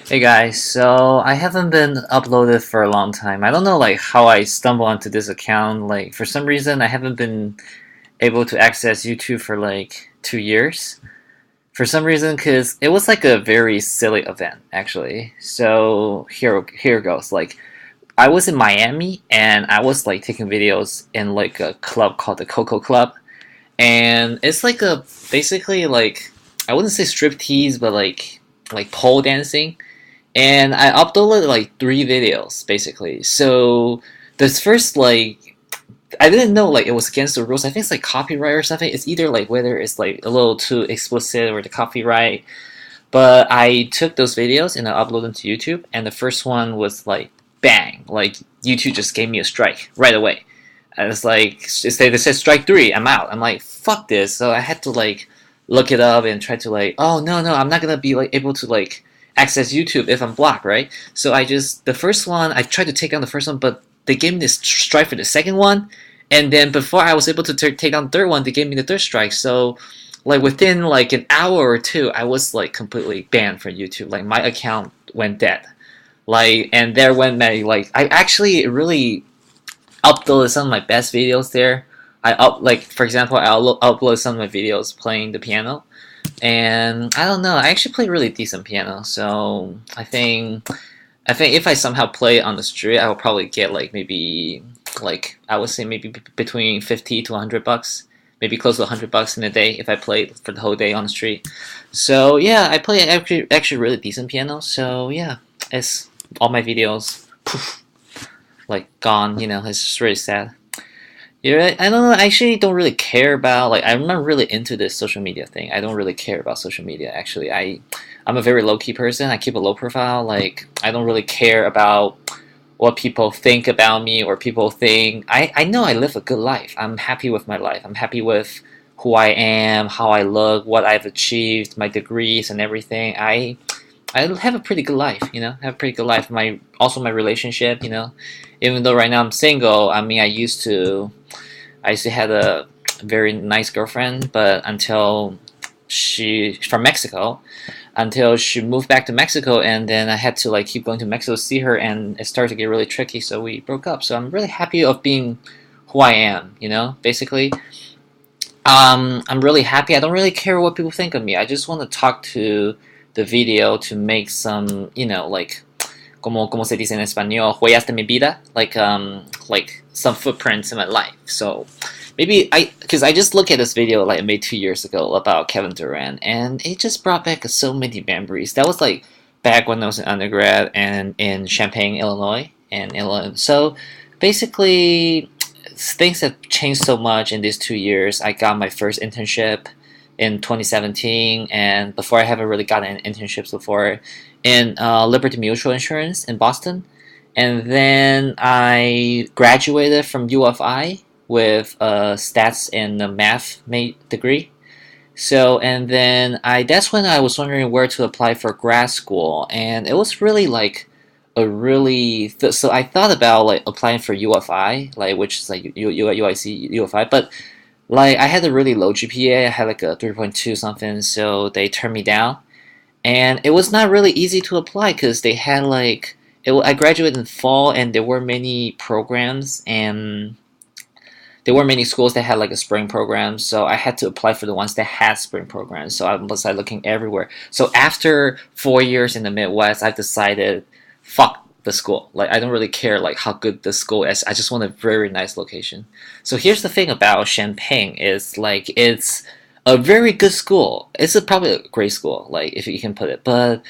Hey guys, so I haven't been uploaded for a long time. I don't know like how I stumbled onto this account. Like for some reason I haven't been able to access YouTube for like 2 years. For some reason, because it was like a very silly event actually. So here goes. Like I was in Miami and I was like taking videos in like a club called the Coco Club, and it's like a basically like I wouldn't say striptease, but like pole dancing, and I uploaded like 3 videos basically. So this first like I didn't know like it was against the rules. I think it's like copyright or something. It's either like whether it's like a little too explicit or the copyright. But I took those videos and I uploaded them to YouTube. And the first one was like bang, like YouTube just gave me a strike right away. And it's like they said strike three, I'm out. I'm like fuck this. So I had to like look it up and try to like oh no, I'm not gonna be like able to like access YouTube if I'm blocked, right? So I just the first one I tried to take down the first one, but they gave me this strike for the second one, and then before I was able to take down the third one, they gave me the third strike. So like within like an hour or two, I was like completely banned from YouTube. Like my account went dead. Like and there went my like I actually really uploaded some of my best videos there. I up like for example, I upload some of my videos playing the piano, and I don't know. I actually play really decent piano, so I think if I somehow play on the street, I will probably get like maybe like I would say maybe between 50 to $100, maybe close to $100 in a day if I play for the whole day on the street. So yeah, I play actually really decent piano. So yeah, it's all my videos poof, like gone. It's just really sad. Yeah, I don't know. I actually don't really care about like I'm not really into this social media thing. I don't really care about social media actually. I'm a very low key person. I keep a low profile. Like I don't really care about what people think about me or people think. I know I live a good life. I'm happy with my life. I'm happy with who I am, how I look, what I've achieved, my degrees and everything. I have a pretty good life, have a pretty good life. My relationship, even though right now I'm single, I mean I used to have a very nice girlfriend, but until she from Mexico, until she moved back to Mexico, and then I had to like keep going to Mexico to see her, and it started to get really tricky, so we broke up. So I'm really happy of being who I am, basically. I'm really happy. I don't really care what people think of me. I just want to talk to the video to make some, like como se dice en español, huellas de mi vida, like some footprints in my life. So maybe because I just look at this video like I made 2 years ago about Kevin Durant, and it just brought back so many memories. That was like back when I was an undergrad and in Champaign, Illinois, So basically, things have changed so much in these 2 years. I got my first internship in 2017, and before I haven't really gotten internships before in Liberty Mutual Insurance in Boston. And then I graduated from UFI with a stats and a math degree. So, and then that's when I was wondering where to apply for grad school, and it was really like so I thought about like applying for UFI, like which is like UIC UFI, but like I had a really low GPA. I had like a 3.2 something, so they turned me down, and it was not really easy to apply because they had like I graduated in fall, and there were many programs, and there were many schools that had like a spring program, so I had to apply for the ones that had spring programs. So I was like looking everywhere. So after 4 years in the Midwest, I've decided, fuck the school. Like I don't really care like how good the school is. I just want a very nice location. So here's the thing about Champaign is like it's a very good school. Probably a great school, like if you can put it, but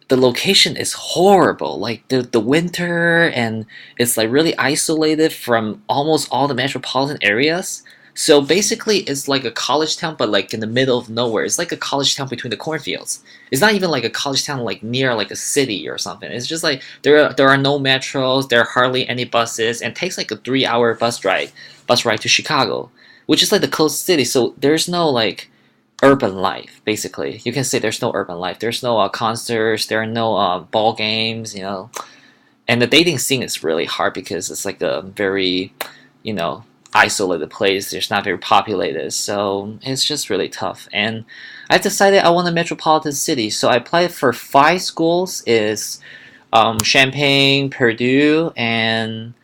the location is horrible. Like the winter, and it's like really isolated from almost all the metropolitan areas. So basically, it's like a college town, but like in the middle of nowhere. It's like a college town between the cornfields. It's not even like a college town like near like a city or something. It's just like there are no metros, there are hardly any buses, and it takes like a 3 hour bus ride to Chicago, which is like the closest city. So there's no like urban life. Basically, you can say there's no urban life. There's no concerts. There are no ball games. And the dating scene is really hard because it's like a very, you know, isolated place. It's not very populated, so it's just really tough. And I decided I want a metropolitan city, so I applied for 5 schools. Is Champaign, Purdue, and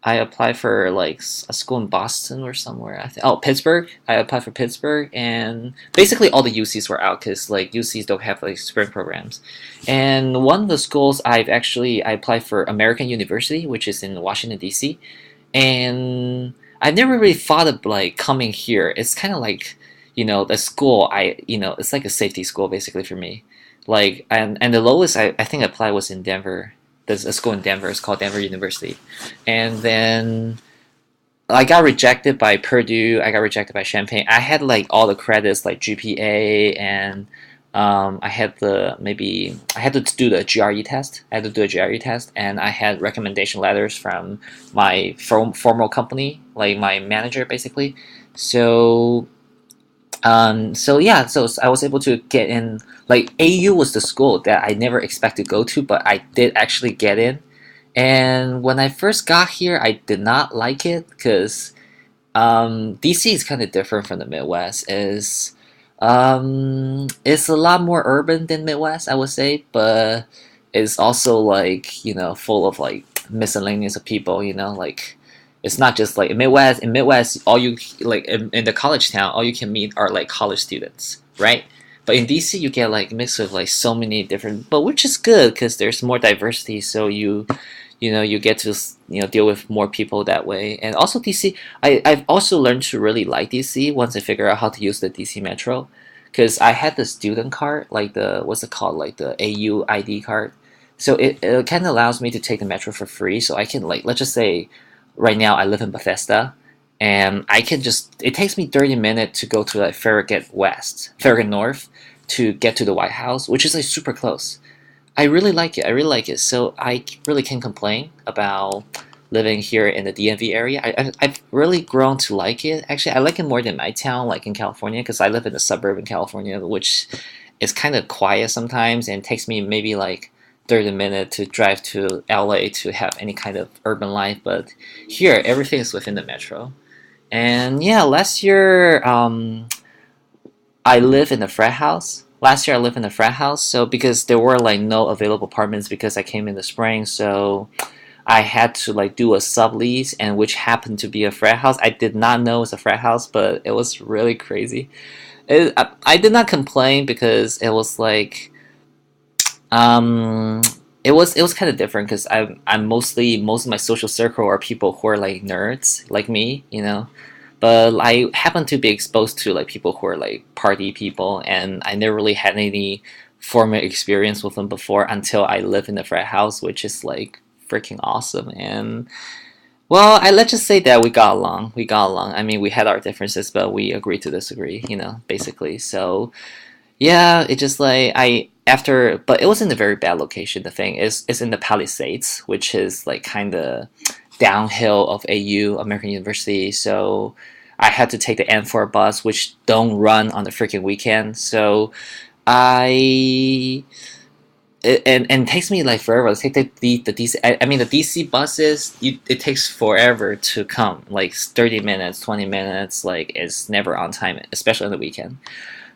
I applied for like a school in Boston or somewhere. I think Pittsburgh. I applied for Pittsburgh, and basically all the UCs were out because like UCs don't have like spring programs. And one of the schools I applied for American University, which is in Washington D.C. And I never really thought of like coming here. It's kind of like the school. It's like a safety school basically for me. Like and the lowest I think I applied was in Denver. There's a school in Denver. It's called Denver University, and then I got rejected by Purdue. I got rejected by Champaign. I had like all the credits like GPA and I had to do the GRE test. I had to do a GRE test, and I had recommendation letters from my formal company, like my manager basically. So so I was able to get in. Like AU was the school that I never expected to go to, but I did actually get in. And when I first got here, I did not like it because DC is kind of different from the Midwest. It's a lot more urban than Midwest, I would say, but it's also like full of like miscellaneous of people. Like it's not just like in Midwest. In Midwest, all you like in the college town, all you can meet are like college students, right? But in DC, you get like mix of like so many different, but which is good because there's more diversity. So you get to deal with more people that way. And also DC, I've also learned to really like DC once I figure out how to use the DC Metro, because I had the student card, like the what's it called, like the AU ID card. So it kind of allows me to take the metro for free. So I can like let's just say right now I live in Bethesda, and I can just it takes me 30 minutes to go to like Farragut North to get to the White House, which is like super close. I really like it. I really like it. So I really can't complain about living here in the DMV area. I've really grown to like it. Actually, I like it more than my town, like in California, because I live in a suburb in California, which is kind of quiet sometimes and takes me maybe like 30 minutes to drive to LA to have any kind of urban life. But here, everything is within the metro. And yeah, last year, I live in a frat house. Last year I lived in a frat house, so because there were like no available apartments because I came in the spring, so I had to like do a sublease, and which happened to be a frat house. I did not know it was a frat house, but it was really crazy. I did not complain because it was like um it was kind of different because I'm mostly most of my social circle are people who are like nerds like me. But I happen to be exposed to like people who are like party people, and I never really had any formal experience with them before until I live in the frat house, which is like freaking awesome. And well, let's just say that we got along. We got along. I mean, we had our differences, but we agreed to disagree. Basically. So yeah, it just like I after, but it was in a very bad location. The thing is in the Palisades, which is like kind of downhill of AU American University. So I had to take the N4 bus, which don't run on the freaking weekend. So I and it takes me like forever to take the DC. I mean the DC buses. It takes forever to come, like 30 minutes, 20 minutes. Like it's never on time, especially on the weekend.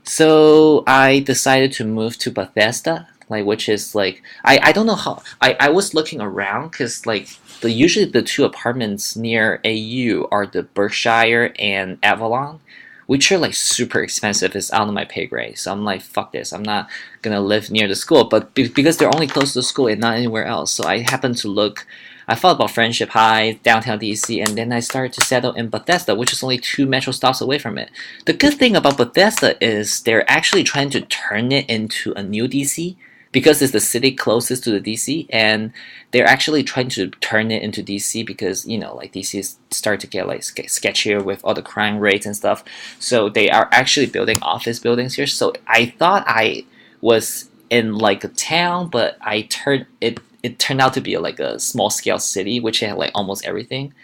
So I decided to move to Bethesda, like which is like I don't know how I was looking around because like usually the two apartments near AU are the Berkshire and Avalon, which are like super expensive. It's out of my pay grade, so I'm like fuck this. I'm not gonna live near the school, but because they're only close to the school and not anywhere else, so I happened to look. I thought about Friendship High, downtown DC, and then I started to settle in Bethesda, which is only 2 metro stops away from it. The good thing about Bethesda is they're actually trying to turn it into a new DC because it's the city closest to the DC, and they're actually trying to turn it into DC because like DC is start to get like sketchier with all the crime rates and stuff. So they are actually building office buildings here. So I thought I was in like a town, but I turned it. It turned out to be like a small scale city, which had like almost everything.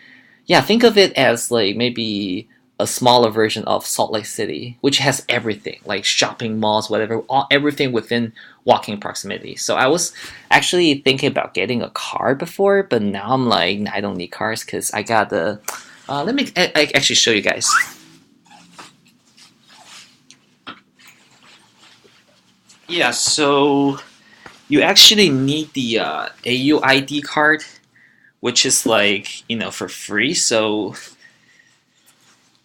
Yeah, think of it as like maybe a smaller version of Salt Lake City, which has everything like shopping malls, whatever, everything within walking proximity. So I was actually thinking about getting a car before, but now I'm like, I don't need cars because Let me actually show you guys. Yeah, so you actually need the AU ID card, which is like, for free. So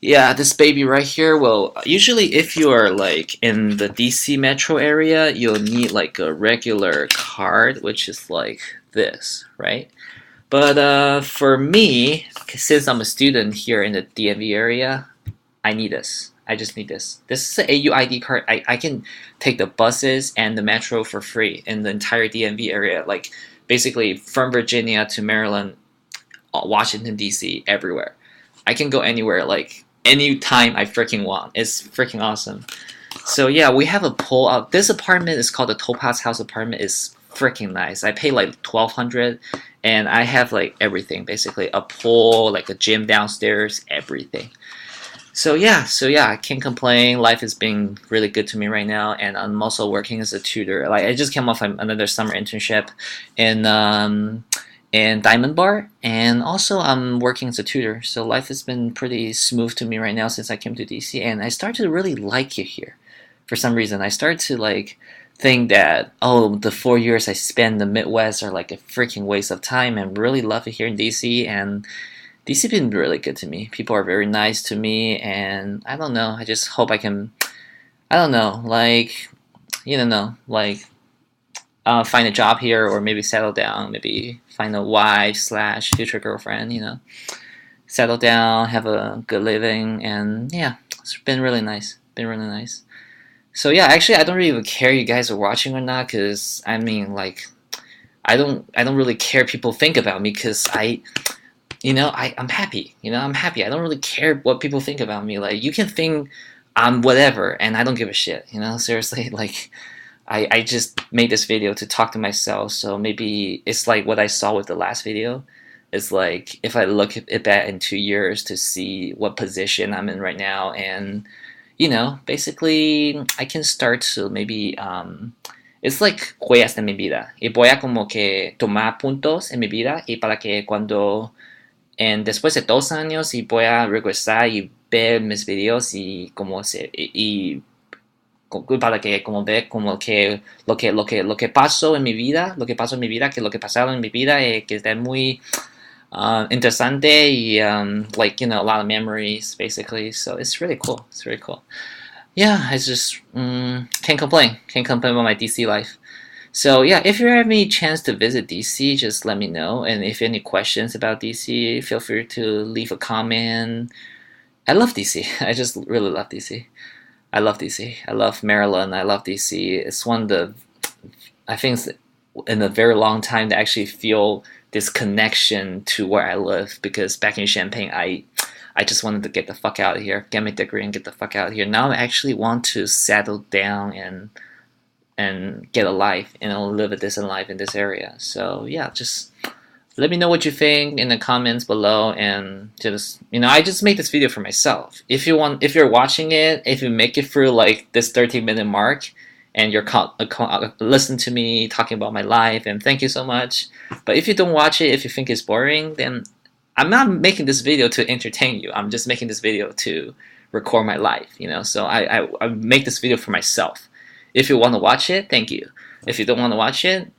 yeah, this baby right here. Well, usually if you are like in the DC metro area, you'll need like a regular card, which is like this, right? But for me, since I'm a student here in the DMV area, I need this. I just need this. This is an AU ID card. I can take the buses and the metro for free in the entire DMV area. Like basically from Virginia to Maryland, Washington DC, everywhere. I can go anywhere, like anytime I freaking want. It's freaking awesome. So yeah, we have a pool out. This apartment is called the Topaz House apartment. It's freaking nice. I pay like 1,200, and I have like everything basically, a pool, like a gym downstairs, everything. So yeah, I can't complain. Life is being really good to me right now, and I'm also working as a tutor. Like I just came off another summer internship in Diamond Bar, and also I'm working as a tutor. So life has been pretty smooth to me right now since I came to DC, and I started to really like it here. For some reason, I started to like think that the 4 years I spent in the Midwest are like a freaking waste of time, and really love it here in DC. And DC been really good to me. People are very nice to me, and I don't know. I just hope I can. I don't know, like find a job here, or maybe settle down. Maybe find a wife slash future girlfriend. Settle down, have a good living, and yeah, it's been really nice. Been really nice. So yeah, actually, I don't really care you guys are watching or not, cause I mean, like, I don't really care people think about me, cause I'm happy. I'm happy. I don't really care what people think about me. Like, you can think I'm whatever, and I don't give a shit. Seriously, like, I just made this video to talk to myself. So maybe it's like what I saw with the last video. It's like if I look at it back in 2 years to see what position I'm in right now, and basically I can start to maybe it's like huellas en mi vida, y voy a como que tomar puntos en mi vida, y para que cuando después de 2 años y voy a regresar y ver mis videos y como se y para que como ver como que lo que pasó en mi vida, lo que pasó en mi vida, que lo que pasaron en mi vida, que está muy interesante, y like a lot of memories basically. So it's really cool. It's really cool. Yeah, I just can't complain. Can't complain about my DC life. So yeah, if you have any chance to visit DC, just let me know. And if you have any questions about DC, feel free to leave a comment. I love DC. I just really love DC. I love DC. I love Maryland. I love DC. It's one of the, I think it's in a very long time to actually feel this connection to where I live, because back in Champaign, I just wanted to get the fuck out of here, get my degree and get the fuck out of here. Now I actually want to settle down and get a life, live a decent life in this area. So yeah, just let me know what you think in the comments below, and just I just made this video for myself. If you're watching it, if you make it through like this 30-minute mark, and you're listen to me talking about my life, and thank you so much. But if you don't watch it, if you think it's boring, then I'm not making this video to entertain you. I'm just making this video to record my life. So I make this video for myself. If you want to watch it, thank you. If you don't want to watch it,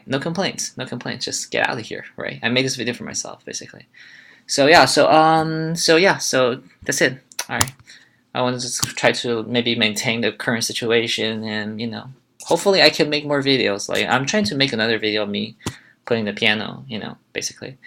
no complaints. No complaints. Just get out of here, right? I made this video for myself, basically. So yeah, so that's it. All right. I want to just try to maybe maintain the current situation, and hopefully I can make more videos. Like I'm trying to make another video of me playing the piano, basically.